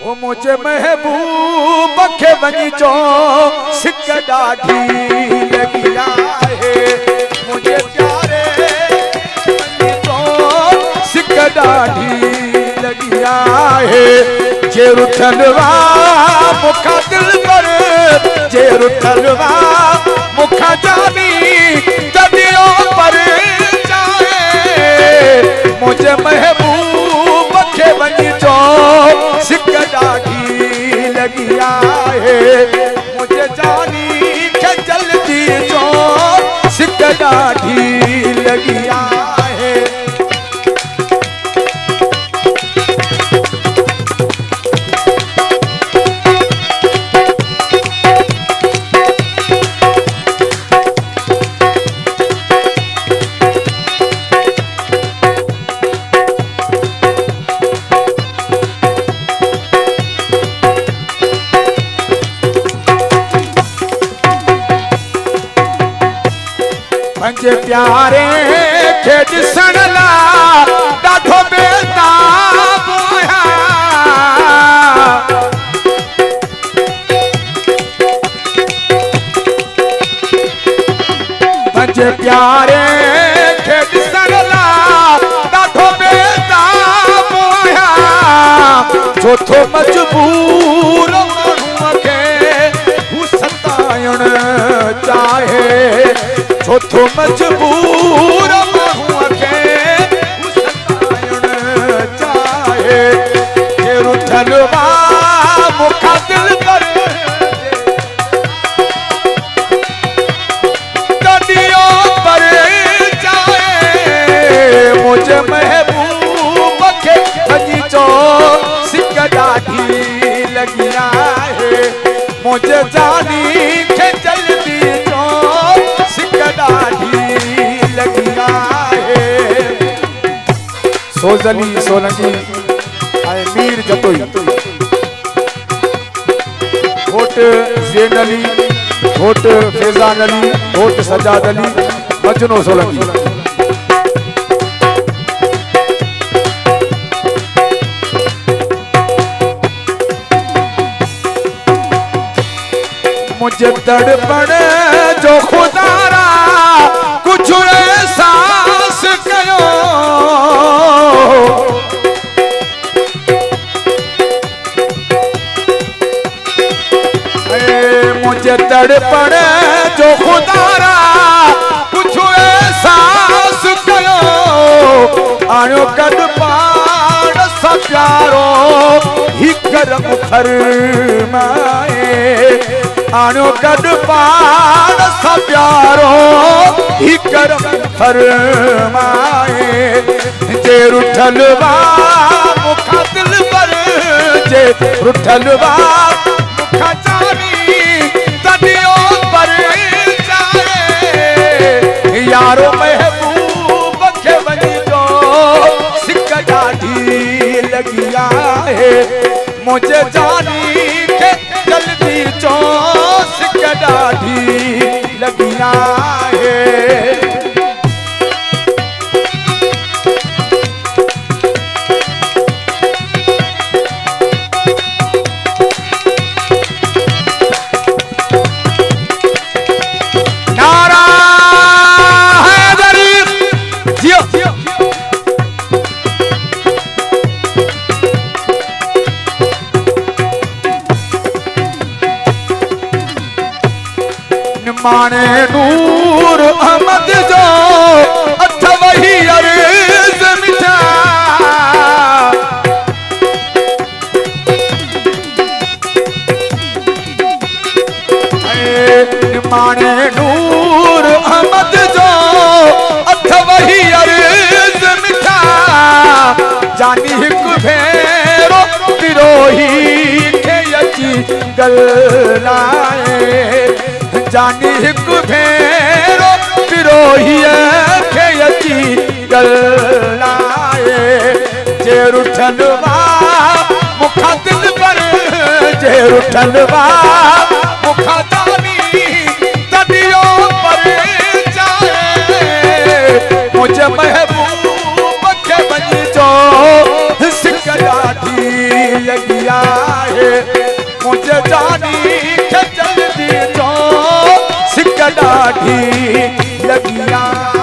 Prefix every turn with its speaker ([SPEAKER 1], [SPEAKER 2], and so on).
[SPEAKER 1] ओ मुझे महबूब के बनी जो सिक डाढ़ी लगी है, मुझे प्यारे बनी जो सिक डाढ़ी लगी है। जे रुठलवा मुखा दिल पर, जे रुठलवा मुखा जानी तदियों पर जाए। मुझे महबूब के बनी जो सिक डाढ़ी लगी है, मुझे जानी के जल्दी जो सिक डाढ़ी लगी है। पंजे प्यारे के दिसण ला ॾाढो बेताब आया। पंजे प्यारे के दिसण ला ॾाढो बेताब आया। चोथो मजबूर माण्हूअ खे हू सताइण चाहे, चोथो मजबूर माण्हूअ खे हू सताइण चाहे। जे रुठलवा मुखा दिल पर तदियों पर जाए। मुझे महबूब के बनी जो सिक डाढ़ी लगी है, मुझे जानी के जल्दी जो सिक डाढ़ी लगी है। सोजली सोलंकी आए मीर जतोई, होट ज़ैन अली, होट फैजान अली, होट सजाद अली, मजनू सोलंकी। मुझे तड़पण जो खुदारा कुछ एहसास कयो। मुझे तड़पण जो खुदारा कुछ एहसास कयो। आयो कद पाण सा प्यारो ही करम फरमाए। आनो कद पाण सा प्यारो ही करम फरमाए। जे रुठलवा मुखा दिल पर, जे रुठलवा मुखा जानी तदियों पर जाए। यारो महबूब के बनी जो सिक डाढ़ी लगी है, मुझे जानी के जल्दी जो सिक डाढ़ी लगी है। नारा हैदरी जियो माने नूर अहमद जो अथव ही अर्ज़ मिठा। माने नूर अहमद जो अथव ही अर्ज़ मिठा। जानी हिक भेरो पिरोही खे अची गलाए। जानी हिक भेरो पिरोही खे अची गलाए। जे रुठलवा मुखा दिल पर, जे रुठलवा मुखा जानी तदियों पर जाए। मुझे महबूब के बनी जो सिक डाढ़ी लगी लगी आहे मुझे जानी के जल्दी जो सिक ॾाढी लगी आहे।